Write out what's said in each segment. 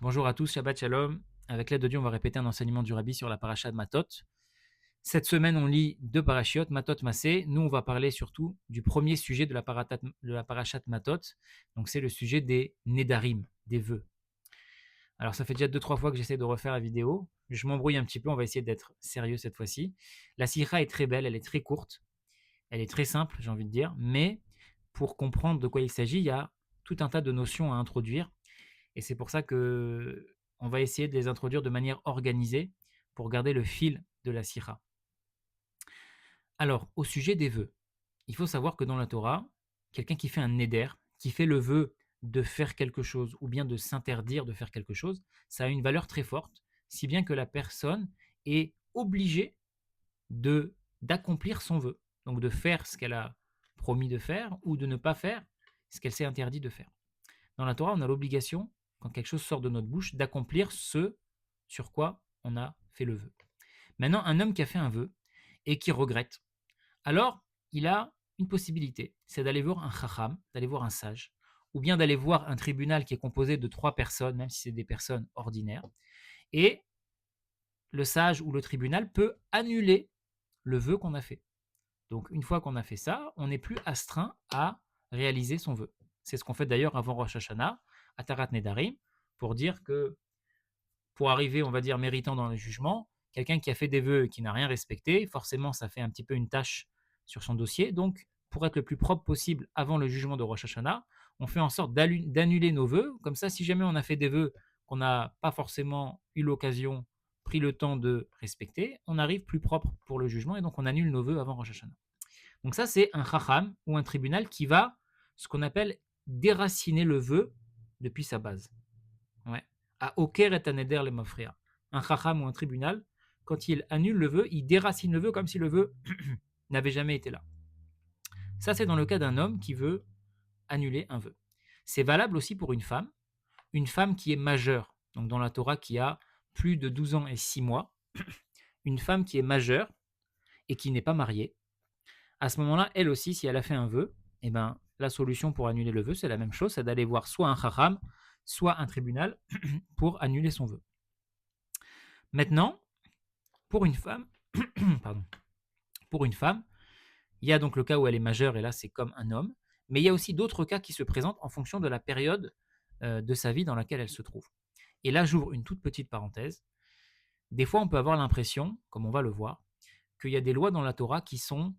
Bonjour à tous, Shabbat Shalom. Avec l'aide de Dieu, on va répéter un enseignement du Rabbi sur la paracha de Matot. Cette semaine, on lit deux parachiotes, Matot, Massé. Nous, on va parler surtout du premier sujet de la paracha de Matot. Donc, c'est le sujet des Nedarim, des vœux. Alors, ça fait déjà 2-3 fois que j'essaie de refaire la vidéo. Je m'embrouille un petit peu, on va essayer d'être sérieux cette fois-ci. La sikha est très belle, elle est très courte, elle est très simple, j'ai envie de dire. Mais pour comprendre de quoi il s'agit, il y a tout un tas de notions à introduire. Et c'est pour ça que on va essayer de les introduire de manière organisée pour garder le fil de la sira. Alors, au sujet des vœux, il faut savoir que dans la Torah, quelqu'un qui fait un neder, qui fait le vœu de faire quelque chose ou bien de s'interdire de faire quelque chose, ça a une valeur très forte, si bien que la personne est obligée de d'accomplir son vœu, donc de faire ce qu'elle a promis de faire ou de ne pas faire ce qu'elle s'est interdit de faire. Dans la Torah, on a l'obligation, quand quelque chose sort de notre bouche, d'accomplir ce sur quoi on a fait le vœu. Maintenant, un homme qui a fait un vœu et qui regrette, alors il a une possibilité, c'est d'aller voir un chacham, d'aller voir un sage, ou bien d'aller voir un tribunal qui est composé de 3 personnes, même si c'est des personnes ordinaires, et le sage ou le tribunal peut annuler le vœu qu'on a fait. Donc une fois qu'on a fait ça, on n'est plus astreint à réaliser son vœu. C'est ce qu'on fait d'ailleurs avant Rosh Hashanah, à Tarat Nedarim, pour dire que pour arriver, on va dire, méritant dans le jugement, quelqu'un qui a fait des vœux et qui n'a rien respecté, forcément ça fait un petit peu une tâche sur son dossier. Donc pour être le plus propre possible avant le jugement de Rosh Hashanah, on fait en sorte d'annuler nos vœux. Comme ça, si jamais on a fait des vœux qu'on n'a pas forcément eu l'occasion, pris le temps de respecter, on arrive plus propre pour le jugement et donc on annule nos vœux avant Rosh Hashanah. Donc ça, c'est un chacham ou un tribunal qui va, ce qu'on appelle, déraciner le vœu depuis sa base. Ouais. À oker et aneder les mafria. Un chacham ou un tribunal, quand il annule le vœu, il déracine le vœu comme si le vœu n'avait jamais été là. Ça, c'est dans le cas d'un homme qui veut annuler un vœu. C'est valable aussi pour une femme qui est majeure, donc dans la Torah qui a plus de 12 ans et 6 mois, une femme qui est majeure et qui n'est pas mariée. À ce moment-là, elle aussi, si elle a fait un vœu, eh ben, la solution pour annuler le vœu, c'est la même chose, c'est d'aller voir soit un chacham, soit un tribunal pour annuler son vœu. Maintenant, pour une femme, pardon, pour une femme, il y a donc le cas où elle est majeure et là c'est comme un homme, mais il y a aussi d'autres cas qui se présentent en fonction de la période de sa vie dans laquelle elle se trouve. Et là, j'ouvre une toute petite parenthèse. Des fois, on peut avoir l'impression, comme on va le voir, qu'il y a des lois dans la Torah qui sont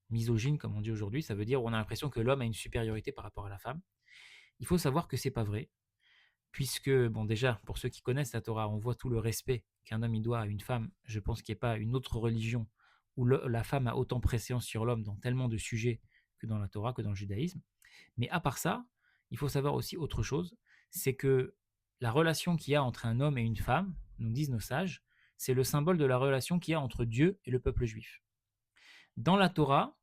misogynes, comme on dit aujourd'hui. Ça veut dire on a l'impression que l'homme a une supériorité par rapport à la femme. Il faut savoir que c'est pas vrai, puisque, bon, déjà, pour ceux qui connaissent la Torah, on voit tout le respect qu'un homme il doit à une femme. Je pense qu'il n'y a pas une autre religion où la femme a autant préséance sur l'homme dans tellement de sujets que dans la Torah, que dans le judaïsme. Mais à part ça, il faut savoir aussi autre chose, c'est que la relation qu'il y a entre un homme et une femme, nous disent nos sages, c'est le symbole de la relation qu'il y a entre Dieu et le peuple juif. Dans la Torah,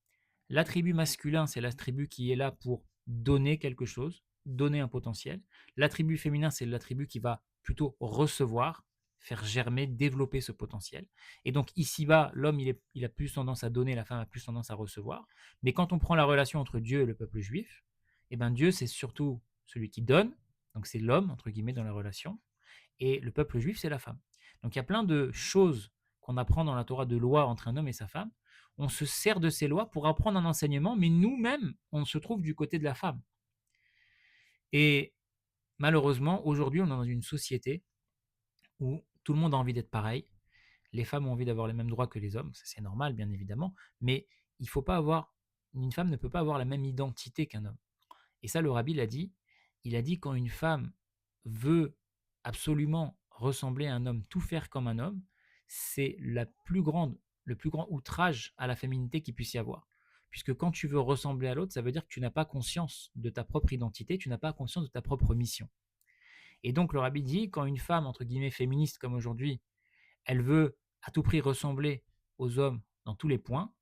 l'attribut masculin, c'est l'attribut qui est là pour donner quelque chose, donner un potentiel. L'attribut féminin, c'est l'attribut qui va plutôt recevoir, faire germer, développer ce potentiel. Et donc ici-bas, l'homme, il a plus tendance à donner, la femme a plus tendance à recevoir. Mais quand on prend la relation entre Dieu et le peuple juif, eh ben Dieu, c'est surtout celui qui donne, donc c'est l'homme, entre guillemets, dans la relation, et le peuple juif, c'est la femme. Donc il y a plein de choses qu'on apprend dans la Torah de lois entre un homme et sa femme. On se sert de ces lois pour apprendre un enseignement, mais nous-mêmes, on se trouve du côté de la femme. Et malheureusement, aujourd'hui, on est dans une société où tout le monde a envie d'être pareil. Les femmes ont envie d'avoir les mêmes droits que les hommes, ça c'est normal, bien évidemment, mais il faut pas avoir, une femme ne peut pas avoir la même identité qu'un homme. Et ça, le rabbi l'a dit. Il a dit quand une femme veut absolument ressembler à un homme, tout faire comme un homme, c'est le plus grand outrage à la féminité qu'il puisse y avoir. Puisque quand tu veux ressembler à l'autre, ça veut dire que tu n'as pas conscience de ta propre identité, tu n'as pas conscience de ta propre mission. Et donc le rabbi dit, quand une femme, entre guillemets, féministe comme aujourd'hui, elle veut à tout prix ressembler aux hommes dans tous les points,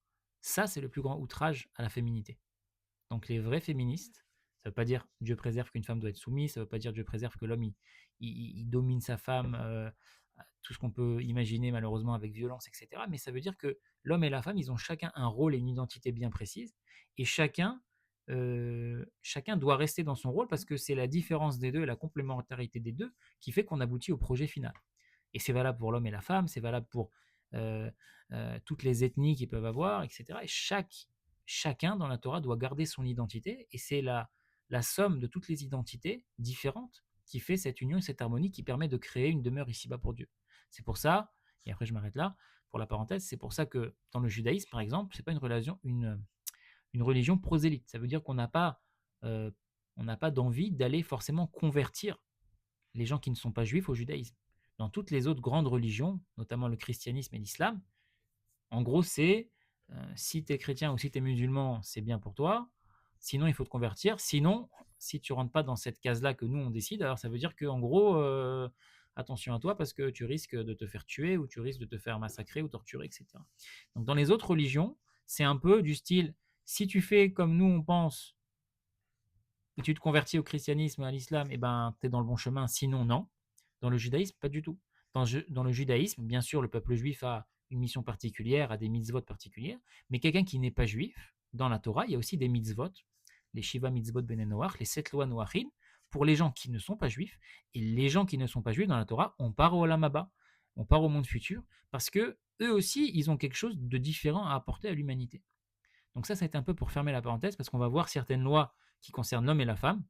ça c'est le plus grand outrage à la féminité. Donc les vrais féministes, ça ne veut pas dire Dieu préserve qu'une femme doit être soumise, ça ne veut pas dire Dieu préserve que l'homme il domine sa femme, tout ce qu'on peut imaginer malheureusement avec violence, etc. Mais ça veut dire que l'homme et la femme, ils ont chacun un rôle et une identité bien précise, et chacun chacun doit rester dans son rôle parce que c'est la différence des deux et la complémentarité des deux qui fait qu'on aboutit au projet final. Et c'est valable pour l'homme et la femme, c'est valable pour euh, toutes les ethnies qu'ils peuvent avoir, etc. Et chacun dans la Torah doit garder son identité, et c'est la somme de toutes les identités différentes qui fait cette union et cette harmonie qui permet de créer une demeure ici-bas pour Dieu. C'est pour ça, et après je m'arrête là, pour la parenthèse, c'est pour ça que dans le judaïsme, par exemple, c'est pas une religion prosélyte. Ça veut dire qu'on euh, n'a pas d'envie d'aller forcément convertir les gens qui ne sont pas juifs au judaïsme. Dans toutes les autres grandes religions, notamment le christianisme et l'islam, en gros, c'est si tu es chrétien ou si tu es musulman, c'est bien pour toi. Sinon, il faut te convertir. Sinon, si tu rentres pas dans cette case-là que nous, on décide, alors ça veut dire qu'en gros, attention à toi parce que tu risques de te faire tuer ou tu risques de te faire massacrer ou torturer, etc. Donc, dans les autres religions, c'est un peu du style, si tu fais comme nous, on pense, et tu te convertis au christianisme et à l'islam, eh ben, tu es dans le bon chemin. Sinon, non. Dans le judaïsme, pas du tout. Dans le judaïsme, bien sûr, le peuple juif a une mission particulière, a des mitzvot particulières, mais quelqu'un qui n'est pas juif, dans la Torah, il y a aussi des mitzvot, les Shiva mitzvot ben Noach, les 7 lois Noachim, pour les gens qui ne sont pas juifs. Et les gens qui ne sont pas juifs dans la Torah, on part au Olam Haba, on part au monde futur, parce que eux aussi, ils ont quelque chose de différent à apporter à l'humanité. Donc ça a été un peu pour fermer la parenthèse, parce qu'on va voir certaines lois qui concernent l'homme et la femme.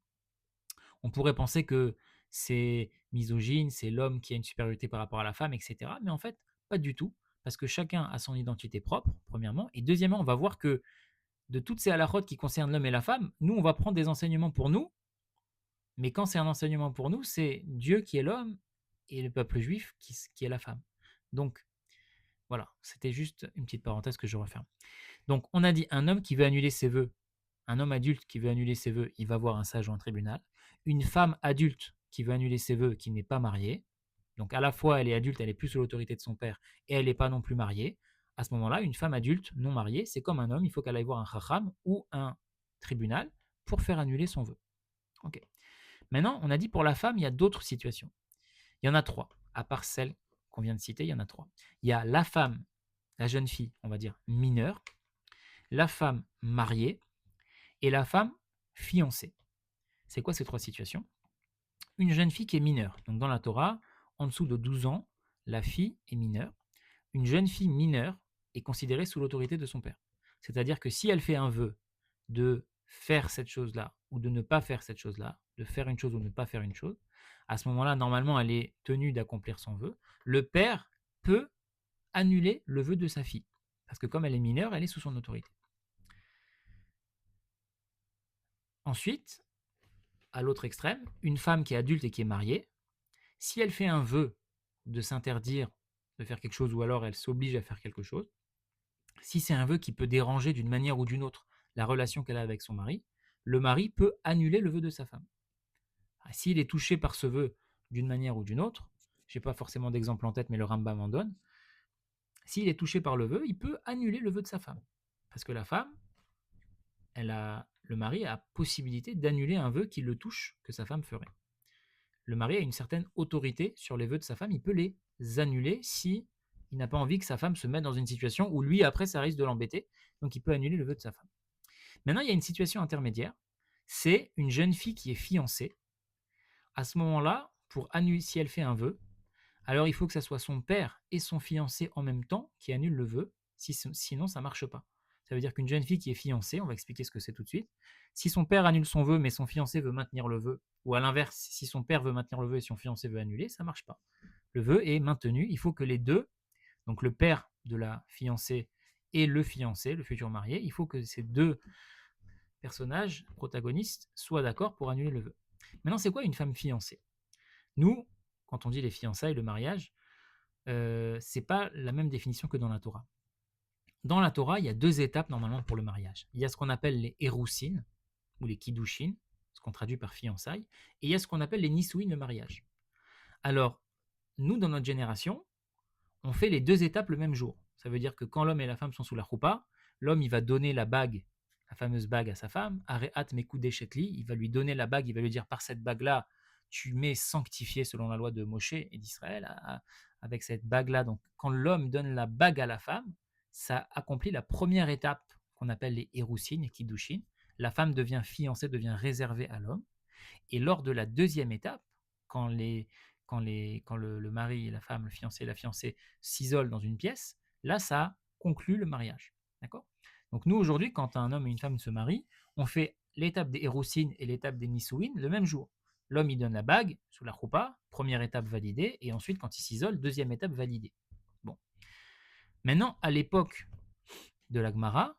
On pourrait penser que c'est misogyne, c'est l'homme qui a une supériorité par rapport à la femme, etc. Mais en fait, pas du tout, parce que chacun a son identité propre, premièrement. Et deuxièmement, on va voir que de toutes ces halakhot qui concernent l'homme et la femme, nous, on va prendre des enseignements pour nous, mais quand c'est un enseignement pour nous, c'est Dieu qui est l'homme et le peuple juif qui est la femme. Donc, voilà, c'était juste une petite parenthèse que je referme. Donc, on a dit un homme qui veut annuler ses vœux, un homme adulte qui veut annuler ses vœux, il va voir un sage ou un tribunal. Une femme adulte qui veut annuler ses vœux, qui n'est pas mariée, donc à la fois elle est adulte, elle est plus sous l'autorité de son père, et elle n'est pas non plus mariée. À ce moment-là, une femme adulte non mariée, c'est comme un homme, il faut qu'elle aille voir un chacham ou un tribunal pour faire annuler son vœu. Ok. Maintenant, on a dit pour la femme, il y a d'autres situations. Il y en a trois, à part celle qu'on vient de citer, il y en a trois. Il y a la femme, la jeune fille, on va dire mineure, la femme mariée et la femme fiancée. C'est quoi ces trois situations? Une jeune fille qui est mineure. Donc dans la Torah, en dessous de 12 ans, la fille est mineure. Une jeune fille mineure est considérée sous l'autorité de son père. C'est-à-dire que si elle fait un vœu de faire cette chose-là ou de ne pas faire cette chose-là, de faire une chose ou de ne pas faire une chose, à ce moment-là, normalement, elle est tenue d'accomplir son vœu. Le père peut annuler le vœu de sa fille. Parce que comme elle est mineure, elle est sous son autorité. Ensuite, à l'autre extrême, une femme qui est adulte et qui est mariée, si elle fait un vœu de s'interdire de faire quelque chose ou alors elle s'oblige à faire quelque chose, si c'est un vœu qui peut déranger d'une manière ou d'une autre la relation qu'elle a avec son mari, le mari peut annuler le vœu de sa femme. S'il est touché par ce vœu d'une manière ou d'une autre, je n'ai pas forcément d'exemple en tête, mais le Rambam en donne, s'il est touché par le vœu, il peut annuler le vœu de sa femme. Parce que la femme, le mari a possibilité d'annuler un vœu qui le touche, que sa femme ferait. Le mari a une certaine autorité sur les vœux de sa femme, il peut les annuler si il n'a pas envie que sa femme se mette dans une situation où lui, après, ça risque de l'embêter. Donc, il peut annuler le vœu de sa femme. Maintenant, il y a une situation intermédiaire. C'est une jeune fille qui est fiancée. À ce moment-là, pour annuler, si elle fait un vœu, alors il faut que ce soit son père et son fiancé en même temps qui annulent le vœu. Sinon, ça ne marche pas. Ça veut dire qu'une jeune fille qui est fiancée, on va expliquer ce que c'est tout de suite, si son père annule son vœu mais son fiancé veut maintenir le vœu, ou à l'inverse, si son père veut maintenir le vœu et son fiancé veut annuler, ça ne marche pas. Le vœu est maintenu, il faut que les deux, donc le père de la fiancée et le fiancé, le futur marié, il faut que ces deux personnages protagonistes soient d'accord pour annuler le vœu. Maintenant, c'est quoi une femme fiancée? Nous, quand on dit les fiançailles, le mariage, c'est pas la même définition que dans la Torah. Dans la Torah, il y a deux étapes normalement pour le mariage. Il y a ce qu'on appelle les Erousin, ou les Kiddushin, ce qu'on traduit par fiançailles, et il y a ce qu'on appelle les Nisuin, le mariage. Alors, nous, dans notre génération, on fait les deux étapes le même jour. Ça veut dire que quand l'homme et la femme sont sous la choupa, l'homme, il va donner la bague, la fameuse bague à sa femme, Areat Mekudeh Shetli, il va lui donner la bague, il va lui dire par cette bague-là, tu m'es sanctifié selon la loi de Moshe et d'Israël, avec cette bague-là. Donc, quand l'homme donne la bague à la femme, ça accomplit la première étape qu'on appelle les Erousin et Kiddushin. la femme devient fiancée, devient réservée à l'homme. Et lors de la deuxième étape, quand, le mari et la femme, le fiancé et la fiancée s'isolent dans une pièce, là, ça conclut le mariage. D'accord? Donc nous, aujourd'hui, quand un homme et une femme se marient, on fait l'étape des Héroussines et l'étape des Nissouines le même jour. L'homme, il donne la bague sous la choupa, première étape validée, et ensuite, quand il s'isole, deuxième étape validée. Bon. Maintenant, à l'époque de la Gemara,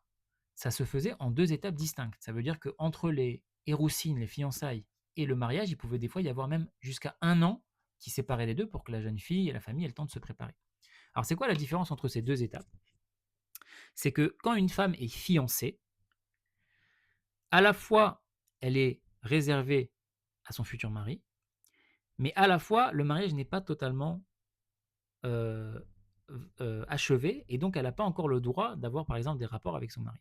ça se faisait en deux étapes distinctes. Ça veut dire qu'entre les Héroussines, les fiançailles, et le mariage, il pouvait des fois y avoir même jusqu'à 1 an qui séparait les deux pour que la jeune fille et la famille aient le temps de se préparer. Alors, c'est quoi la différence entre ces deux étapes? C'est que quand une femme est fiancée, à la fois, elle est réservée à son futur mari, mais à la fois, le mariage n'est pas totalement euh, achevé, et donc elle n'a pas encore le droit d'avoir, par exemple, des rapports avec son mari.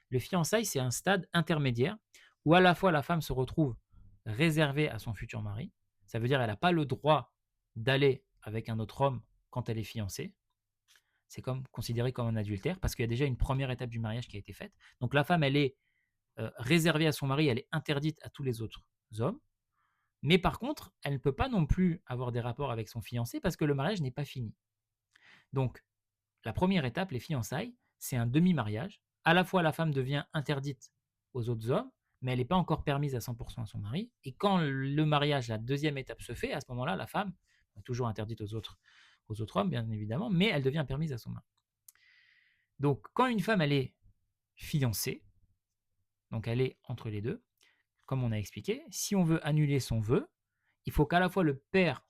Le fiançailles, c'est un stade intermédiaire où à la fois la femme se retrouve réservée à son futur mari, ça veut dire qu'elle n'a pas le droit d'aller avec un autre homme quand elle est fiancée. C'est comme considéré comme un adultère parce qu'il y a déjà une première étape du mariage qui a été faite. Donc la femme, elle est réservée à son mari, elle est interdite à tous les autres hommes. Mais par contre, elle ne peut pas non plus avoir des rapports avec son fiancé parce que le mariage n'est pas fini. Donc, la première étape, les fiançailles, c'est un demi-mariage. À la fois, la femme devient interdite aux autres hommes, mais elle n'est pas encore permise à 100% à son mari. Et quand le mariage, la deuxième étape se fait, à ce moment-là, la femme est toujours interdite aux autres hommes, bien évidemment, mais elle devient permise à son mari. Donc, quand une femme, elle est fiancée, donc elle est entre les deux, comme on a expliqué, si on veut annuler son vœu, il faut qu'à la fois le père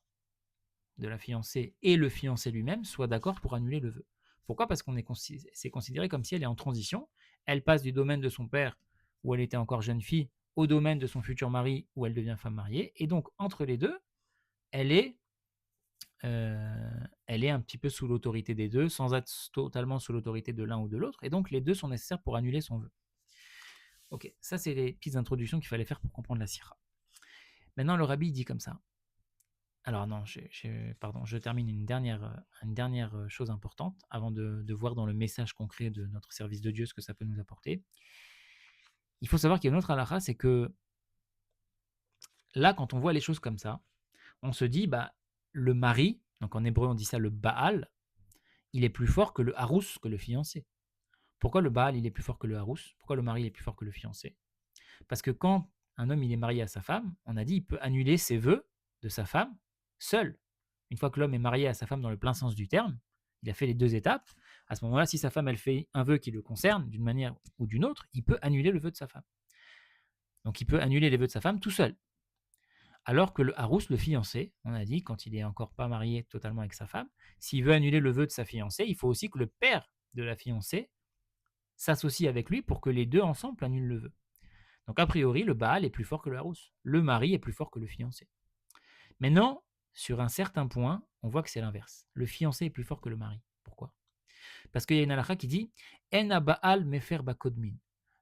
de la fiancée et le fiancé lui-même soient d'accord pour annuler le vœu. Pourquoi? Parce qu'on c'est considéré comme si elle est en transition. Elle passe du domaine de son père, où elle était encore jeune fille, au domaine de son futur mari, où elle devient femme mariée. Et donc, entre les deux, elle est, elle est un petit peu sous l'autorité des deux, sans être totalement sous l'autorité de l'un ou de l'autre. Et donc, les deux sont nécessaires pour annuler son vœu. Ok, ça, c'est les petites introductions qu'il fallait faire pour comprendre la sira. Maintenant, le rabbi dit comme ça. Alors non, pardon, je termine une dernière chose importante avant de voir dans le message concret de notre service de Dieu ce que ça peut nous apporter. Il faut savoir qu'il y a une autre halakha, c'est que là, quand on voit les choses comme ça, on se dit, bah, le mari, donc en hébreu on dit ça le Baal, il est plus fort que le Harous, que le fiancé. Pourquoi le Baal il est plus fort que le Harous? Pourquoi le mari il est plus fort que le fiancé? Parce que quand un homme il est marié à sa femme, on a dit il peut annuler ses vœux de sa femme seul. Une fois que l'homme est marié à sa femme dans le plein sens du terme, il a fait les deux étapes. À ce moment-là, si sa femme elle fait un vœu qui le concerne d'une manière ou d'une autre, il peut annuler le vœu de sa femme. Donc il peut annuler les vœux de sa femme tout seul. Alors que le harous, le fiancé, on a dit, quand il est encore pas marié totalement avec sa femme, s'il veut annuler le vœu de sa fiancée, il faut aussi que le père de la fiancée s'associe avec lui pour que les deux ensemble annulent le vœu. Donc a priori, le Baal est plus fort que le harous. Le mari est plus fort que le fiancé. Maintenant, sur un certain point, on voit que c'est l'inverse. Le fiancé est plus fort que le mari. Pourquoi? Parce qu'il y a une halakha qui dit En Baal mefer bakodmin.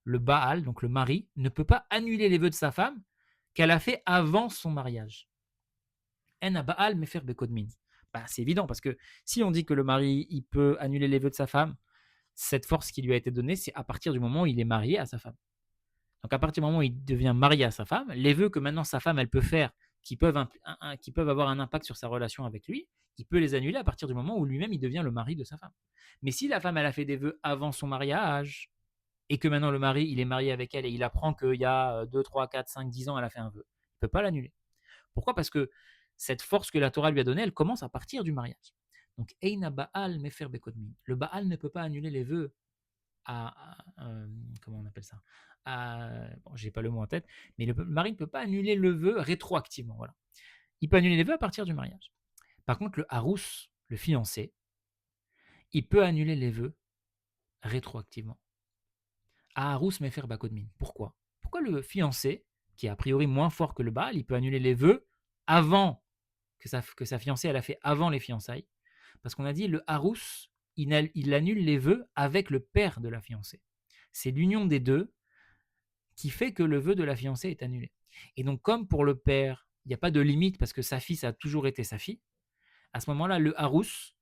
Le Baal, donc le mari, ne peut pas annuler les vœux de sa femme qu'elle a fait avant son mariage. En Baal mefer bakodmin. Bah, c'est évident parce que si on dit que le mari il peut annuler les vœux de sa femme, cette force qui lui a été donnée, c'est à partir du moment où il est marié à sa femme. Donc à partir du moment où il devient marié à sa femme, les vœux que maintenant sa femme elle peut faire qui peuvent avoir un impact sur sa relation avec lui, il peut les annuler à partir du moment où lui-même il devient le mari de sa femme. Mais si la femme elle a fait des vœux avant son mariage et que maintenant le mari il est marié avec elle et il apprend qu'il y a 2, 3, 4, 5, 10 ans elle a fait un vœu, il ne peut pas l'annuler. Pourquoi? Parce que cette force que la Torah lui a donnée, elle commence à partir du mariage. Donc Eina Baal Mefer Bekodmin. Le Baal ne peut pas annuler les vœux comment on appelle ça, bon, j'ai pas le mot en tête, mais le mari ne peut pas annuler le vœu rétroactivement. Voilà. Il peut annuler les vœux à partir du mariage. Par contre, le harous, le fiancé, il peut annuler les vœux rétroactivement. Harous mefer bakodmin. Pourquoi? Pourquoi le fiancé, qui est a priori moins fort que le Baal, il peut annuler les vœux avant que sa fiancée elle a fait avant les fiançailles? Parce qu'on a dit le harous, il annule les vœux avec le père de la fiancée. C'est l'union des deux qui fait que le vœu de la fiancée est annulé. Et donc, comme pour le père, il n'y a pas de limite parce que sa fille, ça a toujours été sa fille, à ce moment-là, le harous,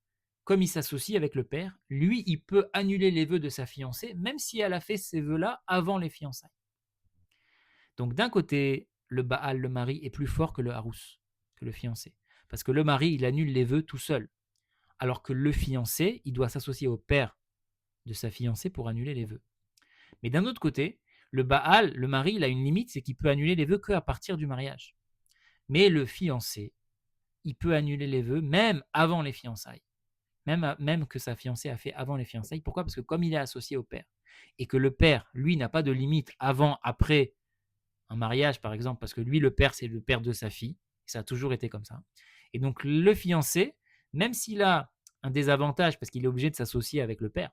comme il s'associe avec le père, lui, il peut annuler les vœux de sa fiancée, même si elle a fait ces vœux-là avant les fiançailles. Donc d'un côté, le Baal, le mari, est plus fort que le Harous, que le fiancé. Parce que le mari, il annule les vœux tout seul. Alors que le fiancé, il doit s'associer au père de sa fiancée pour annuler les vœux. Mais d'un autre côté, le Baal, le mari, il a une limite, c'est qu'il peut annuler les vœux qu'à partir du mariage. Mais le fiancé, il peut annuler les vœux même avant les fiançailles. Même que sa fiancée a fait avant les fiançailles. Pourquoi? Parce que comme il est associé au père, et que le père, lui, n'a pas de limite avant, après un mariage, par exemple, parce que lui, le père, c'est le père de sa fille, ça a toujours été comme ça. Et donc le fiancé, même s'il a un désavantage, parce qu'il est obligé de s'associer avec le père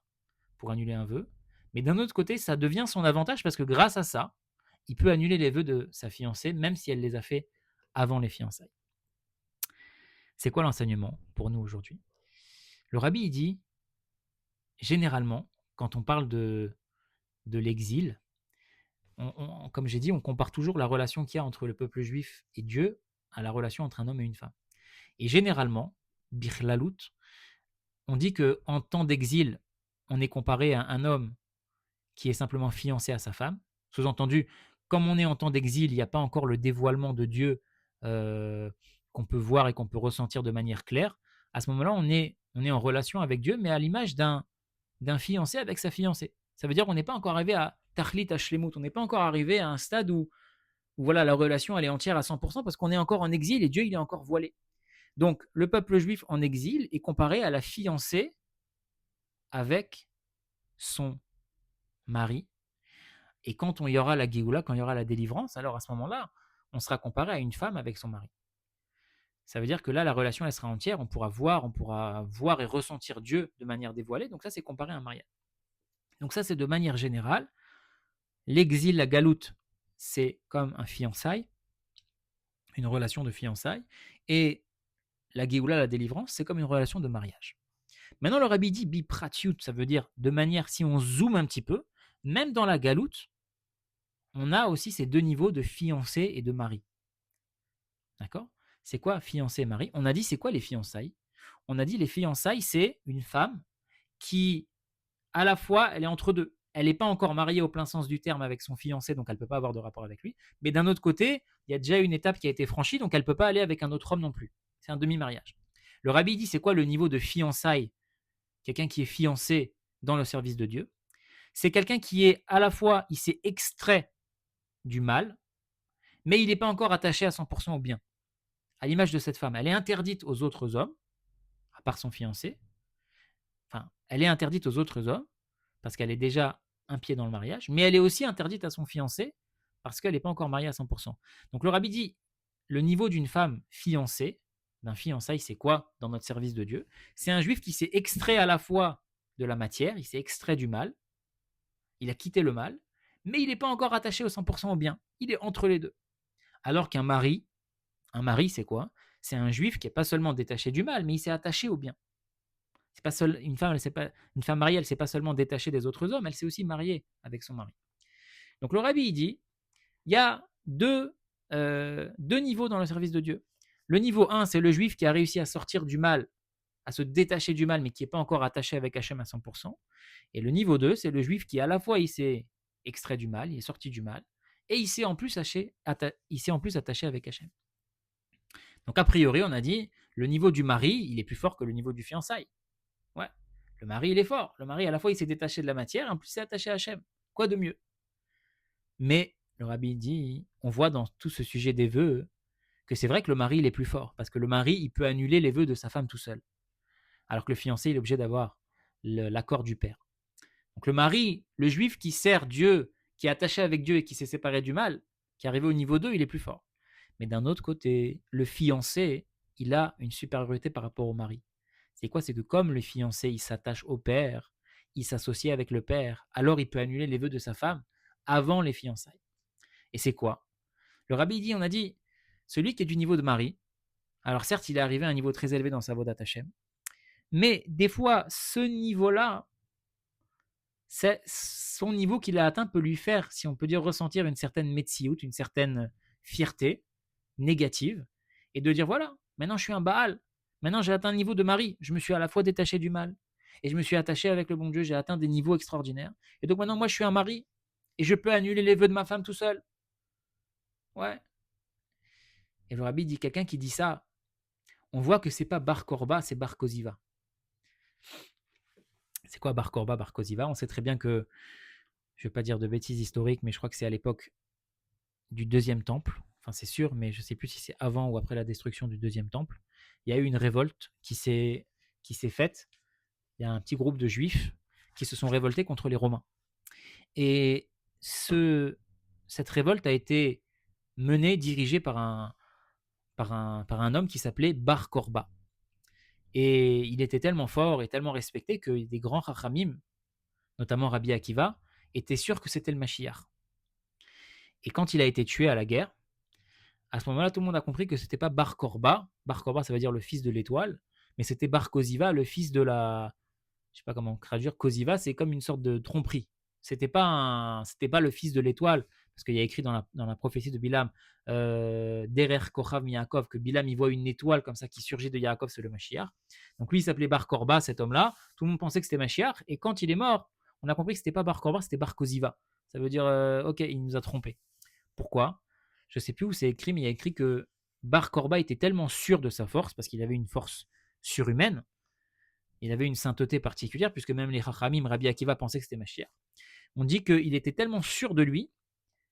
pour annuler un vœu, mais d'un autre côté, ça devient son avantage, parce que grâce à ça, il peut annuler les vœux de sa fiancée, même si elle les a fait avant les fiançailles. C'est quoi l'enseignement pour nous aujourd'hui? Le rabbi, il dit, généralement, quand on parle de l'exil, comme j'ai dit, on compare toujours la relation qu'il y a entre le peuple juif et Dieu à la relation entre un homme et une femme. Et généralement, birlalout, on dit que en temps d'exil, on est comparé à un homme qui est simplement fiancé à sa femme. Sous-entendu, comme on est en temps d'exil, il n'y a pas encore le dévoilement de Dieu qu'on peut voir et qu'on peut ressentir de manière claire. À ce moment-là, on est en relation avec Dieu, mais à l'image d'un fiancé avec sa fiancée. Ça veut dire qu'on n'est pas encore arrivé à Tachlit Hashlemut, on n'est pas encore arrivé à un stade où voilà, la relation elle est entière à 100% parce qu'on est encore en exil et Dieu il est encore voilé. Donc le peuple juif en exil est comparé à la fiancée avec son mari. Et quand il y aura la Géoula, quand il y aura la délivrance, alors à ce moment-là, on sera comparé à une femme avec son mari. Ça veut dire que là, la relation elle sera entière, on pourra voir et ressentir Dieu de manière dévoilée. Donc ça, c'est comparé à un mariage. Donc ça, c'est de manière générale. L'exil, la galoute, c'est comme un fiançailles, une relation de fiançailles. Et la Géoula, la délivrance, c'est comme une relation de mariage. Maintenant, le rabbi dit bipratiut, ça veut dire de manière, si on zoome un petit peu, même dans la galoute, on a aussi ces deux niveaux de fiancé et de mari. D'accord? C'est quoi fiancé et mari? On a dit c'est quoi les fiançailles? On a dit les fiançailles, c'est une femme qui, à la fois, elle est entre deux. Elle n'est pas encore mariée au plein sens du terme avec son fiancé, donc elle ne peut pas avoir de rapport avec lui. Mais d'un autre côté, il y a déjà une étape qui a été franchie, donc elle ne peut pas aller avec un autre homme non plus. C'est un demi-mariage. Le rabbi dit c'est quoi le niveau de fiançailles? Quelqu'un qui est fiancé dans le service de Dieu. C'est quelqu'un qui est à la fois, il s'est extrait du mal, mais il n'est pas encore attaché à 100% au bien. À l'image de cette femme, elle est interdite aux autres hommes, à part son fiancé. Enfin, elle est interdite aux autres hommes, parce qu'elle est déjà un pied dans le mariage, mais elle est aussi interdite à son fiancé, parce qu'elle n'est pas encore mariée à 100%. Donc le rabbi dit, le niveau d'une femme fiancée, d'un fiançailles, c'est quoi dans notre service de Dieu? C'est un juif qui s'est extrait à la fois de la matière, il s'est extrait du mal, il a quitté le mal, mais il n'est pas encore attaché au 100% au bien. Il est entre les deux. Alors qu'un mari, c'est quoi? C'est un juif qui n'est pas seulement détaché du mal, mais il s'est attaché au bien. C'est pas seul, une femme mariée, elle ne s'est pas seulement détachée des autres hommes, elle s'est aussi mariée avec son mari. Donc le rabbi, il dit, il y a deux niveaux dans le service de Dieu. Le niveau 1, c'est le juif qui a réussi à sortir du mal, à se détacher du mal, mais qui n'est pas encore attaché avec Hachem à 100%. Et le niveau 2, c'est le juif qui, à la fois, il s'est extrait du mal, il est sorti du mal, et il s'est en plus attaché avec Hachem. Donc, a priori, on a dit, le niveau du mari, il est plus fort que le niveau du fiançailles. Ouais, le mari, il est fort. Le mari, à la fois, il s'est détaché de la matière, et en plus, il s'est attaché à Hachem. Quoi de mieux? Mais, le rabbi dit, on voit dans tout ce sujet des vœux que c'est vrai que le mari, il est plus fort, parce que le mari, il peut annuler les vœux de sa femme tout seul. Alors que le fiancé, il est obligé d'avoir l'accord du père. Donc le mari, le juif qui sert Dieu, qui est attaché avec Dieu et qui s'est séparé du mal, qui est arrivé au niveau 2, il est plus fort. Mais d'un autre côté, le fiancé, il a une supériorité par rapport au mari. C'est quoi? C'est que comme le fiancé, il s'attache au père, il s'associe avec le père, alors il peut annuler les vœux de sa femme avant les fiançailles. Et c'est quoi? Le rabbi dit, on a dit, celui qui est du niveau de mari, alors certes, il est arrivé à un niveau très élevé dans sa vodat Hashem, mais des fois, ce niveau-là, c'est son niveau qu'il a atteint peut lui faire, si on peut dire, ressentir une certaine metsiout, une certaine fierté négative, et de dire voilà, maintenant je suis un Baal, maintenant j'ai atteint le niveau de mari, je me suis à la fois détaché du mal, et je me suis attaché avec le bon Dieu, j'ai atteint des niveaux extraordinaires, et donc maintenant moi je suis un mari, et je peux annuler les vœux de ma femme tout seul. Ouais. Et le rabbi dit, quelqu'un qui dit ça, on voit que c'est pas Bar Korba, c'est Bar Koziva. C'est quoi Bar Korba, Bar Koziva? On sait très bien que, je ne vais pas dire de bêtises historiques, mais je crois que c'est à l'époque du deuxième temple. Enfin, c'est sûr, mais je ne sais plus si c'est avant ou après la destruction du deuxième temple. Il y a eu une révolte qui s'est faite. Il y a un petit groupe de juifs qui se sont révoltés contre les Romains. Et cette révolte a été menée, dirigée par un homme qui s'appelait Bar Korba. Et il était tellement fort et tellement respecté que des grands Chachamim, notamment Rabbi Akiva, étaient sûrs que c'était le Mashiach. Et quand il a été tué à la guerre, à ce moment-là, tout le monde a compris que c'était pas Bar Korba. Bar Korba, ça veut dire le fils de l'étoile, mais c'était Bar Koziva, le fils de la. Je sais pas comment traduire. Koziva, c'est comme une sorte de tromperie. C'était pas le fils de l'étoile, parce qu'il y a écrit dans la prophétie de Bilam, Derer Kochav Yaakov, que Bilam il voit une étoile comme ça qui surgit de Yaakov, c'est le Mashiach. Donc lui, il s'appelait Bar Korba, cet homme-là. Tout le monde pensait que c'était Mashiach, et quand il est mort, on a compris que c'était pas Bar Korba, c'était Bar Koziva. Ça veut dire, ok, il nous a trompés. Pourquoi? Je ne sais plus où c'est écrit, mais il y a écrit que Bar Korba était tellement sûr de sa force, parce qu'il avait une force surhumaine, il avait une sainteté particulière, puisque même les Chachamim, Rabbi Akiva pensaient que c'était Mashiach. On dit qu'il était tellement sûr de lui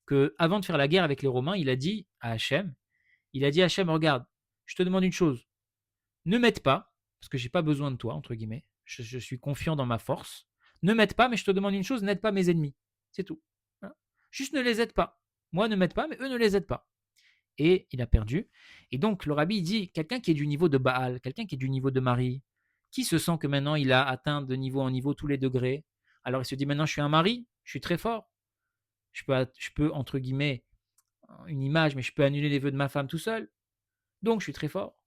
qu'avant de faire la guerre avec les Romains, il a dit à Hachem, regarde, je te demande une chose, ne m'aide pas, parce que je n'ai pas besoin de toi, entre guillemets, je suis confiant dans ma force, ne m'aide pas, mais je te demande une chose, n'aide pas mes ennemis, c'est tout. Voilà. Juste ne les aide pas. Moi, ne m'aide pas, mais eux ne les aident pas. Et il a perdu. Et donc, le rabbi dit, quelqu'un qui est du niveau de Baal, quelqu'un qui est du niveau de Marie, qui se sent que maintenant il a atteint de niveau en niveau tous les degrés, alors il se dit, maintenant je suis un mari, je suis très fort, je peux entre guillemets, une image, mais je peux annuler les vœux de ma femme tout seul, donc je suis très fort.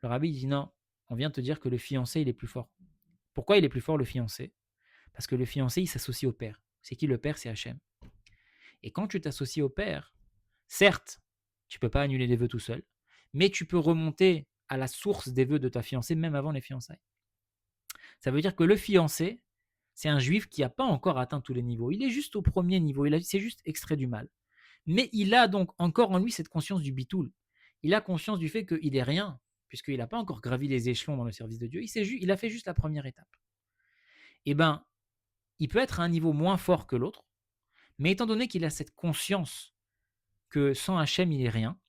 Le rabbi dit, non, on vient de te dire que le fiancé, il est plus fort. Pourquoi il est plus fort, le fiancé? Parce que le fiancé, il s'associe au père. C'est qui le père? C'est Hachem. Et quand tu t'associes au père, certes, tu ne peux pas annuler les vœux tout seul, mais tu peux remonter à la source des vœux de ta fiancée, même avant les fiançailles. Ça veut dire que le fiancé, c'est un juif qui n'a pas encore atteint tous les niveaux. Il est juste au premier niveau, c'est juste extrait du mal. Mais il a donc encore en lui cette conscience du bitoul. Il a conscience du fait qu'il est rien, puisqu'il n'a pas encore gravi les échelons dans le service de Dieu. Il a fait juste la première étape. Eh bien, il peut être à un niveau moins fort que l'autre, mais étant donné qu'il a cette conscience que sans Hachem, il est rien,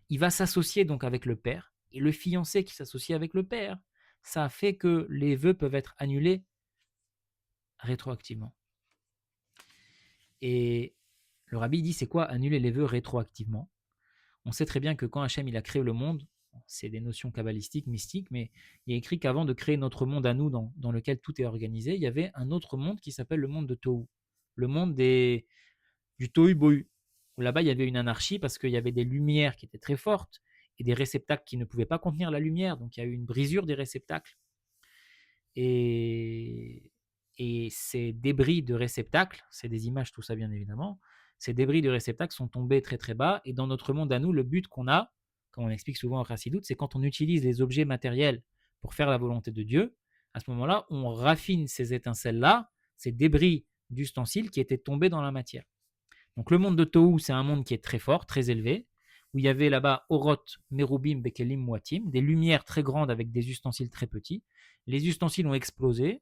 il va s'associer donc avec le père. Et le fiancé qui s'associe avec le père, ça fait que les vœux peuvent être annulés rétroactivement. Et le rabbi dit, c'est quoi annuler les vœux rétroactivement? On sait très bien que quand Hachem il a créé le monde, c'est des notions kabbalistiques, mystiques, mais il y a écrit qu'avant de créer notre monde à nous, dans lequel tout est organisé, il y avait un autre monde qui s'appelle le monde de Tohu, le monde du Tohu Bohu. Là-bas, il y avait une anarchie parce qu'il y avait des lumières qui étaient très fortes et des réceptacles qui ne pouvaient pas contenir la lumière, donc il y a eu une brisure des réceptacles. Et ces débris de réceptacles, c'est des images, tout ça bien évidemment, ces débris de réceptacles sont tombés très très bas. Et dans notre monde à nous, le but qu'on a, comme on explique souvent en Chassidoute, c'est quand on utilise les objets matériels pour faire la volonté de Dieu, à ce moment-là, on raffine ces étincelles-là, ces débris d'ustensiles qui étaient tombés dans la matière. Donc le monde de Tohu, c'est un monde qui est très fort, très élevé, où il y avait là-bas Oroth, Merubim, Bekelim, Moatim, des lumières très grandes avec des ustensiles très petits. Les ustensiles ont explosé,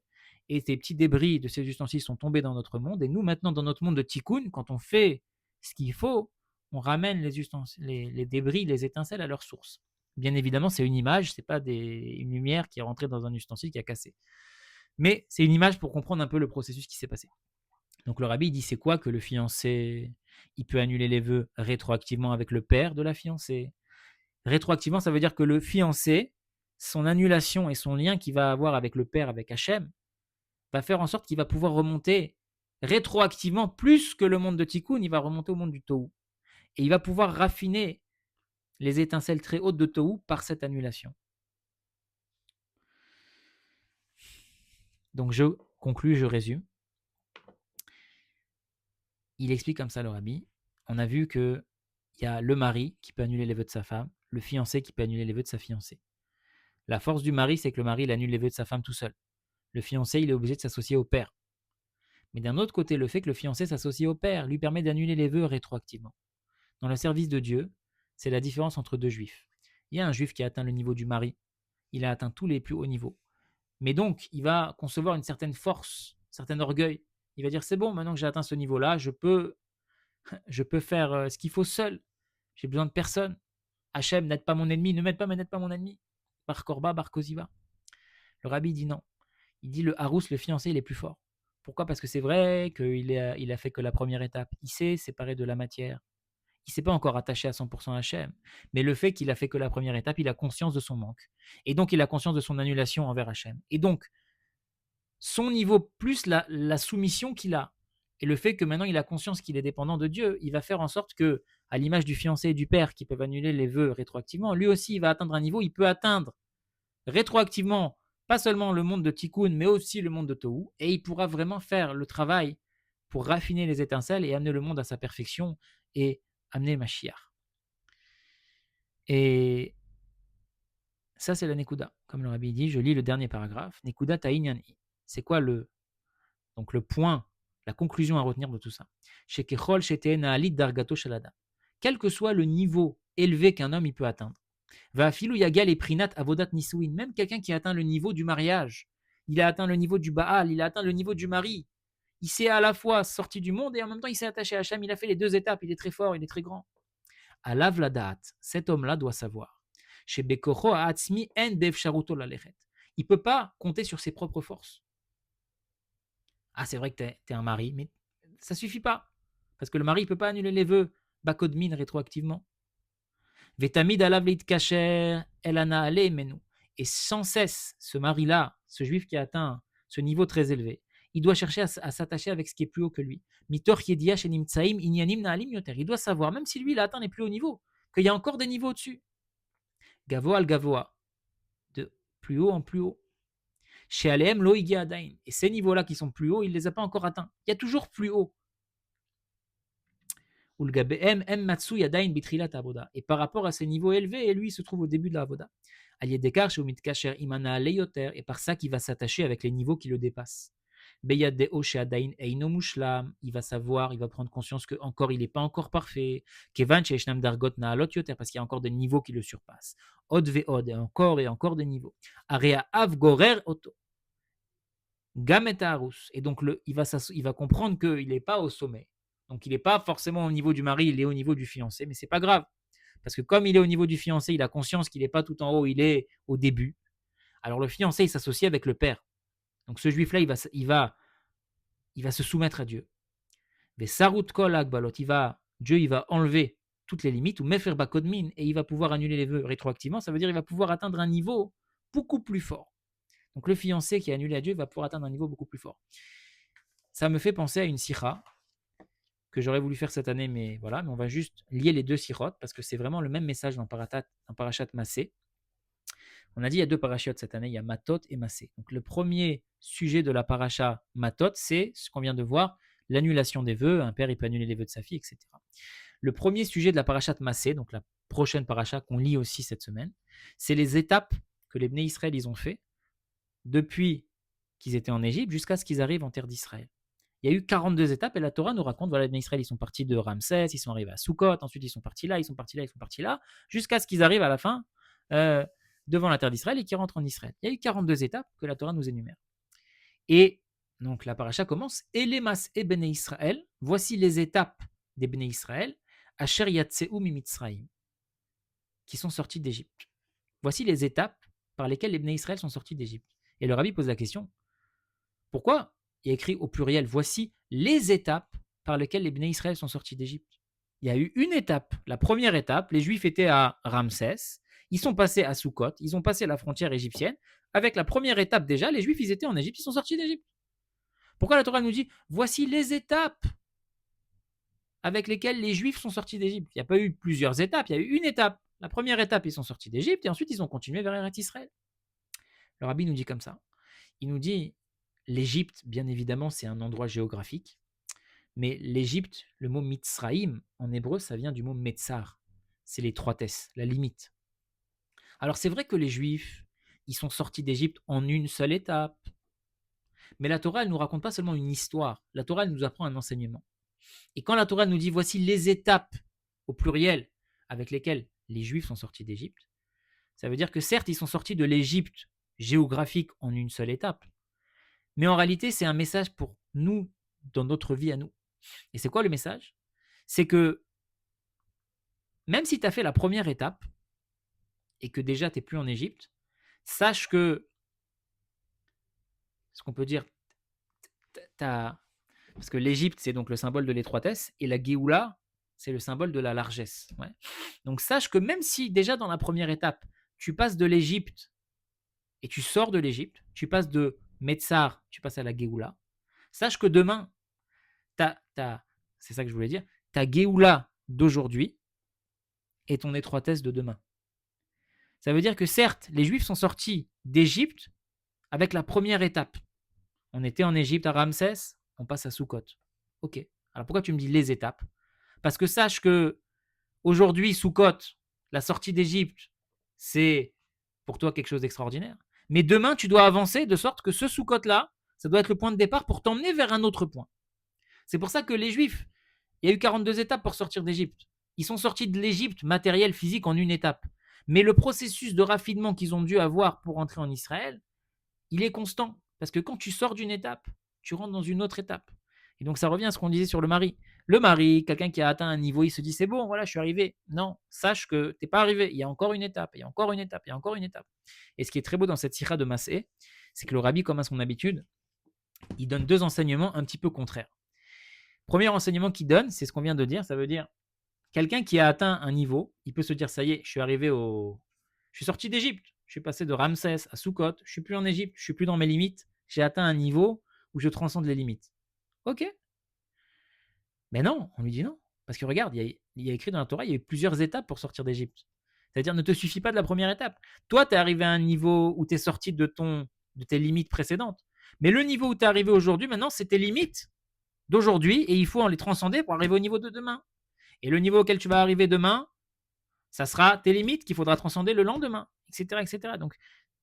et ces petits débris de ces ustensiles sont tombés dans notre monde. Et nous, maintenant, dans notre monde de Tikkun, quand on fait ce qu'il faut, on ramène les débris, les étincelles à leur source. Bien évidemment, c'est une image, ce n'est pas une lumière qui est rentrée dans un ustensile qui a cassé. Mais c'est une image pour comprendre un peu le processus qui s'est passé. Donc le rabbi dit, c'est quoi que le fiancé, il peut annuler les vœux rétroactivement avec le père de la fiancée? Rétroactivement, ça veut dire que le fiancé, son annulation et son lien qu'il va avoir avec le père, avec Hachem, va faire en sorte qu'il va pouvoir remonter rétroactivement plus que le monde de Tikkun, il va remonter au monde du Tohu. Et il va pouvoir raffiner les étincelles très hautes de Tohu par cette annulation. Donc je conclue, je résume. Il explique comme ça le rabbi. On a vu qu'il y a le mari qui peut annuler les vœux de sa femme, le fiancé qui peut annuler les vœux de sa fiancée. La force du mari, c'est que le mari, il annule les vœux de sa femme tout seul. Le fiancé, il est obligé de s'associer au père. Mais d'un autre côté, le fait que le fiancé s'associe au père lui permet d'annuler les vœux rétroactivement. dans le service de Dieu, c'est la différence entre deux juifs. Il y a un juif qui a atteint le niveau du mari, il a atteint tous les plus hauts niveaux. Mais donc, il va concevoir une certaine force, un certain orgueil. Il va dire, c'est bon, maintenant que j'ai atteint ce niveau-là, je peux faire ce qu'il faut seul. J'ai besoin de personne. Hachem, n'aide pas mon ennemi, ne m'aide pas, mais n'aide pas mon ennemi. Bar Korba, Bar Koziva. Le rabbi dit non. Il dit le Harous, le fiancé, il est plus fort. Pourquoi? Parce que c'est vrai qu'il a fait que la première étape. Il s'est séparé de la matière. Il ne s'est pas encore attaché à 100% à Hachem. Mais le fait qu'il a fait que la première étape, il a conscience de son manque. Et donc, il a conscience de son annulation envers Hachem. Et donc, son niveau plus la soumission qu'il a, et le fait que maintenant il a conscience qu'il est dépendant de Dieu, il va faire en sorte que, à l'image du fiancé et du père qui peuvent annuler les vœux rétroactivement, lui aussi il va atteindre un niveau, il peut atteindre rétroactivement pas seulement le monde de Tikkun, mais aussi le monde de Tohu, et il pourra vraiment faire le travail pour raffiner les étincelles et amener le monde à sa perfection et amener Mashiach. Et ça, c'est la Nekuda. Comme le rabbi dit, je lis le dernier paragraphe. Nekuda Ta'inyani. C'est quoi donc le point, la conclusion à retenir de tout ça? Quel que soit le niveau élevé qu'un homme il peut atteindre. Même quelqu'un qui a atteint le niveau du mariage, il a atteint le niveau du Baal, il a atteint le niveau du mari. Il s'est à la fois sorti du monde et en même temps il s'est attaché à Hachem. Il a fait les deux étapes, il est très fort, il est très grand. Alav Ladat, cet homme-là doit savoir. Il ne peut pas compter sur ses propres forces. Ah, c'est vrai que tu es un mari, mais ça ne suffit pas. Parce que le mari ne peut pas annuler les vœux bakodmin rétroactivement. Vetamid alavlit kacher elana ale menu. Et sans cesse, ce mari-là, ce juif qui a atteint ce niveau très élevé, il doit chercher à s'attacher avec ce qui est plus haut que lui. Mitor yedia shenim tsaim inyanim naalim yoter. Il doit savoir, même si lui, il a atteint les plus hauts niveaux, qu'il y a encore des niveaux au-dessus. Gavoa al gavoa, de plus haut en plus haut. Chez Aleem lo adain. Et ces niveaux-là qui sont plus hauts, il ne les a pas encore atteints. Il y a toujours plus haut. Et par rapport à ces niveaux élevés, lui, il se trouve au début de la avoda. Et par ça qu'il va s'attacher avec les niveaux qui le dépassent. Il va savoir, il va prendre conscience qu'encore il n'est pas encore parfait. Parce qu'il y a encore des niveaux qui le surpassent. Et encore des niveaux. Et donc il va comprendre qu'il n'est pas au sommet. Donc il n'est pas forcément au niveau du mari, il est au niveau du fiancé, mais c'est pas grave. Parce que comme il est au niveau du fiancé, il a conscience qu'il n'est pas tout en haut, il est au début. Alors le fiancé, il s'associe avec le père. Donc ce juif-là, il va se soumettre à Dieu. Mais sarut kol agbalot, Dieu, il va enlever toutes les limites, ou mefer bakodmin, et il va pouvoir annuler les vœux rétroactivement. Ça veut dire qu'il va pouvoir atteindre un niveau beaucoup plus fort. Donc le fiancé qui est annulé à Dieu va pouvoir atteindre un niveau beaucoup plus fort. Ça me fait penser à une sikha que j'aurais voulu faire cette année, mais voilà, mais on va juste lier les deux sirotes parce que c'est vraiment le même message dans Parashat Massé. On a dit il y a deux parachiotes cette année, il y a Matot et Massé. Donc le premier sujet de la paracha Matot, c'est ce qu'on vient de voir, l'annulation des vœux, un père il peut annuler les vœux de sa fille, etc. Le premier sujet de la parachat Massé, donc la prochaine paracha qu'on lit aussi cette semaine, c'est les étapes que les Bnei Israël ils ont fait depuis qu'ils étaient en Égypte jusqu'à ce qu'ils arrivent en terre d'Israël. Il y a eu 42 étapes et la Torah nous raconte, voilà, les Bnei Israël, ils sont partis de Ramsès, ils sont arrivés à Sukkot, ensuite ils sont partis là, jusqu'à ce qu'ils arrivent à la fin devant la terre d'Israël et qu'ils rentrent en Israël. Il y a eu 42 étapes que la Torah nous énumère. Et donc la paracha commence, Elemas et Bnei Israël, voici les étapes des Bnei Israël, Asher Yatseu Mimitzraïm, qui sont sortis d'Égypte. Voici les étapes par lesquelles les Bnei Israël sont sortis d'Égypte. Et le rabbi pose la question, pourquoi il y a écrit au pluriel, voici les étapes par lesquelles les Bnei Israël sont sortis d'Égypte? Il y a eu une étape, la première étape, les Juifs étaient à Ramsès, ils sont passés à Sukkot, ils ont passé la frontière égyptienne. Avec la première étape déjà, les Juifs, ils étaient en Égypte, ils sont sortis d'Égypte. Pourquoi la Torah nous dit, voici les étapes avec lesquelles les Juifs sont sortis d'Égypte? Il n'y a pas eu plusieurs étapes, il y a eu une étape. La première étape, ils sont sortis d'Égypte et ensuite ils ont continué vers Eretz Israël. Le rabbi nous dit comme ça. Il nous dit, l'Égypte, bien évidemment, c'est un endroit géographique, mais l'Égypte, le mot Mitzraïm, en hébreu, ça vient du mot Metzar. C'est l'étroitesse, la limite. Alors c'est vrai que les Juifs, ils sont sortis d'Égypte en une seule étape. Mais la Torah, elle ne nous raconte pas seulement une histoire. La Torah, elle nous apprend un enseignement. Et quand la Torah nous dit, voici les étapes au pluriel avec lesquels les Juifs sont sortis d'Égypte, ça veut dire que certes, ils sont sortis de l'Égypte géographique en une seule étape, mais en réalité, c'est un message pour nous, dans notre vie à nous. Et c'est quoi le message? C'est que même si tu as fait la première étape et que déjà tu n'es plus en Égypte, sache que, ce qu'on peut dire, parce que l'Égypte, c'est donc le symbole de l'étroitesse, et la Géoula, c'est le symbole de la largesse. Ouais. Donc sache que même si déjà dans la première étape, tu passes de l'Égypte et tu sors de l'Égypte, tu passes de Metzar, tu passes à la Géoula, sache que demain, c'est ça que je voulais dire, ta Géoula d'aujourd'hui est ton étroitesse de demain. Ça veut dire que certes, les Juifs sont sortis d'Égypte avec la première étape. On était en Égypte à Ramsès, on passe à Sukkot. Ok. Alors pourquoi tu me dis les étapes? Parce que sache que aujourd'hui, Sukkot, la sortie d'Égypte, c'est pour toi quelque chose d'extraordinaire. Mais demain, tu dois avancer de sorte que ce Sukkot-là, ça doit être le point de départ pour t'emmener vers un autre point. C'est pour ça que les Juifs, il y a eu 42 étapes pour sortir d'Égypte. Ils sont sortis de l'Égypte matériel, physique, en une étape. Mais le processus de raffinement qu'ils ont dû avoir pour entrer en Israël, il est constant. Parce que quand tu sors d'une étape, tu rentres dans une autre étape. Et donc ça revient à ce qu'on disait sur le mari. Le mari, quelqu'un qui a atteint un niveau, il se dit c'est bon, voilà, je suis arrivé. Non, sache que tu n'es pas arrivé. Il y a encore une étape, il y a encore une étape, il y a encore une étape. Et ce qui est très beau dans cette sira de Massé, c'est que le rabbi, comme à son habitude, il donne deux enseignements un petit peu contraires. Premier enseignement qu'il donne, c'est ce qu'on vient de dire, ça veut dire quelqu'un qui a atteint un niveau, il peut se dire ça y est, je suis arrivé au. Je suis sorti d'Égypte, je suis passé de Ramsès à Sukkot, je suis plus en Égypte, je suis plus dans mes limites, j'ai atteint un niveau où je transcende les limites. Ok. Mais non, on lui dit non. Parce que regarde, il y a écrit dans la Torah, il y a eu plusieurs étapes pour sortir d'Égypte. C'est-à-dire, ne te suffit pas de la première étape. Toi, tu es arrivé à un niveau où tu es sorti de tes limites précédentes. Mais le niveau où tu es arrivé aujourd'hui, maintenant, c'est tes limites d'aujourd'hui et il faut en les transcender pour arriver au niveau de demain. Et le niveau auquel tu vas arriver demain, ça sera tes limites qu'il faudra transcender le lendemain, etc., etc. Donc,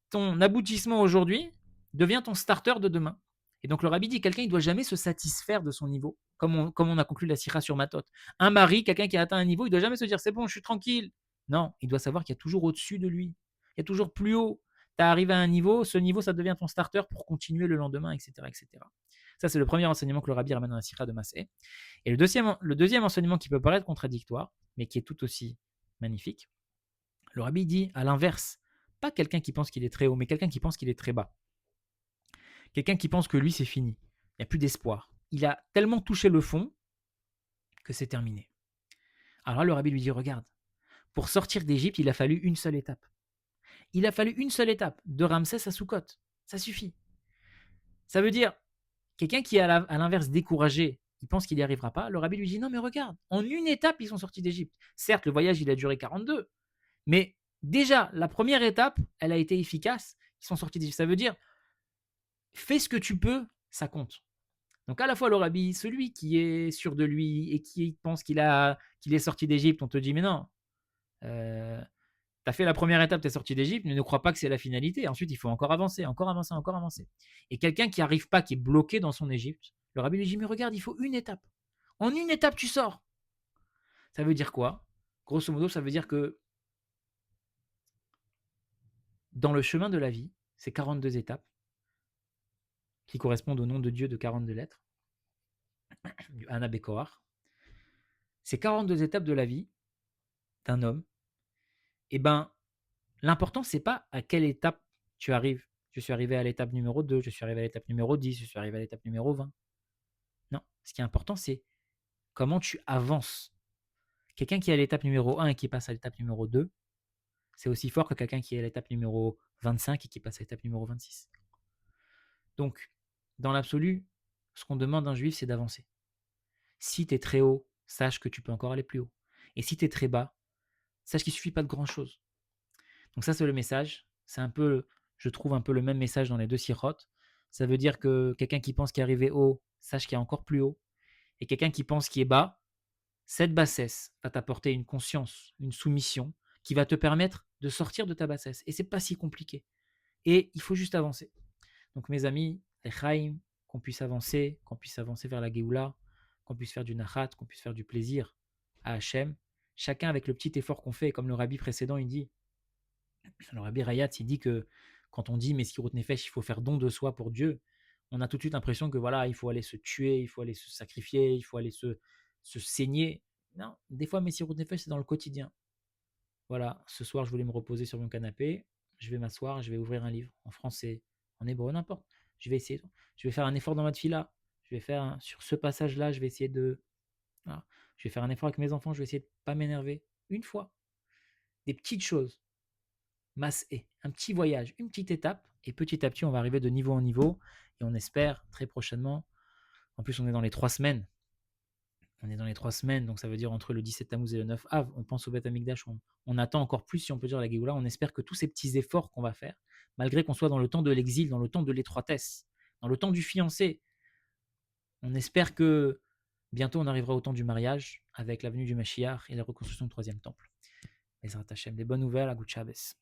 ton aboutissement aujourd'hui devient ton starter de demain. Et donc, le rabbi dit quelqu'un, il ne doit jamais se satisfaire de son niveau, comme on a conclu la sira sur Matot. Un mari, quelqu'un qui a atteint un niveau, il ne doit jamais se dire c'est bon, je suis tranquille. Non, il doit savoir qu'il y a toujours au-dessus de lui. Il y a toujours plus haut. Tu as arrivé à un niveau, ce niveau, ça devient ton starter pour continuer le lendemain, etc., etc. Ça, c'est le premier enseignement que le rabbi ramène dans la sira de Massé. Et le deuxième enseignement qui peut paraître contradictoire, mais qui est tout aussi magnifique, le rabbi dit à l'inverse, pas quelqu'un qui pense qu'il est très haut, mais quelqu'un qui pense qu'il est très bas. Quelqu'un qui pense que lui, c'est fini. Il n'y a plus d'espoir. Il a tellement touché le fond que c'est terminé. Alors là, le rabbi lui dit, regarde, pour sortir d'Égypte, il a fallu une seule étape. Il a fallu une seule étape, de Ramsès à Sukkot. Ça suffit. Ça veut dire, quelqu'un qui est à l'inverse découragé, il pense qu'il n'y arrivera pas, le rabbi lui dit, non mais regarde, en une étape, ils sont sortis d'Égypte. Certes, le voyage, il a duré 42, mais déjà, la première étape, elle a été efficace, ils sont sortis d'Égypte. Ça veut dire, fais ce que tu peux, ça compte. Donc à la fois le rabbi, celui qui est sûr de lui et qui pense qu'il est sorti d'Égypte, on te dit mais non, tu as fait la première étape, tu es sorti d'Égypte, mais ne crois pas que c'est la finalité. Ensuite, il faut encore avancer, encore avancer, encore avancer. Et quelqu'un qui n'arrive pas, qui est bloqué dans son Égypte, le rabbi lui dit mais regarde, il faut une étape. En une étape, tu sors. Ça veut dire quoi? Grosso modo, ça veut dire que dans le chemin de la vie, ces 42 étapes, qui correspondent au nom de Dieu de 42 lettres, du Hana Bekoar, ces 42 étapes de la vie d'un homme, eh ben, l'important, c'est pas à quelle étape tu arrives. Je suis arrivé à l'étape numéro 2, je suis arrivé à l'étape numéro 10, je suis arrivé à l'étape numéro 20. Non, ce qui est important, c'est comment tu avances. Quelqu'un qui est à l'étape numéro 1 et qui passe à l'étape numéro 2, c'est aussi fort que quelqu'un qui est à l'étape numéro 25 et qui passe à l'étape numéro 26. Donc, dans l'absolu, ce qu'on demande d'un juif, c'est d'avancer. Si tu es très haut, sache que tu peux encore aller plus haut. Et si tu es très bas, sache qu'il ne suffit pas de grand-chose. Donc ça, c'est le message. C'est un peu, je trouve, un peu le même message dans les deux sirotes. Ça veut dire que quelqu'un qui pense qu'il est arrivé haut, sache qu'il y a encore plus haut. Et quelqu'un qui pense qu'il est bas, cette bassesse va t'apporter une conscience, une soumission qui va te permettre de sortir de ta bassesse. Et c'est pas si compliqué. Et il faut juste avancer. Donc mes amis, les Chaim, qu'on puisse avancer vers la Géoula, qu'on puisse faire du nachat, qu'on puisse faire du plaisir à Hachem, chacun avec le petit effort qu'on fait, comme le rabbi précédent, il dit, le rabbi Rayatz, il dit que quand on dit Messirut Nefesh, il faut faire don de soi pour Dieu, on a tout de suite l'impression que voilà, il faut aller se tuer, il faut aller se sacrifier, il faut aller se saigner. Non, des fois Messirut Nefesh, c'est dans le quotidien. Voilà, ce soir, je voulais me reposer sur mon canapé, je vais m'asseoir, je vais ouvrir un livre, en français, en hébreu, n'importe. Je vais essayer, je vais faire un effort dans ma fila, je vais faire, sur ce passage-là, je vais essayer de, voilà. Je vais faire un effort avec mes enfants, je vais essayer de ne pas m'énerver, une fois. Des petites choses, masse et un petit voyage, une petite étape, et petit à petit, on va arriver de niveau en niveau, et on espère très prochainement, en plus on est dans les 3 semaines, donc ça veut dire entre le 17 Tammuz et le 9 Av, on pense au Beth Amikdash, on attend encore plus, si on peut dire, la Géoula, on espère que tous ces petits efforts qu'on va faire, malgré qu'on soit dans le temps de l'exil, dans le temps de l'étroitesse, dans le temps du fiancé, on espère que bientôt on arrivera au temps du mariage, avec la venue du Mashiach et la reconstruction du troisième temple. Ezrat Hashem, des bonnes nouvelles à Gout Shabbos.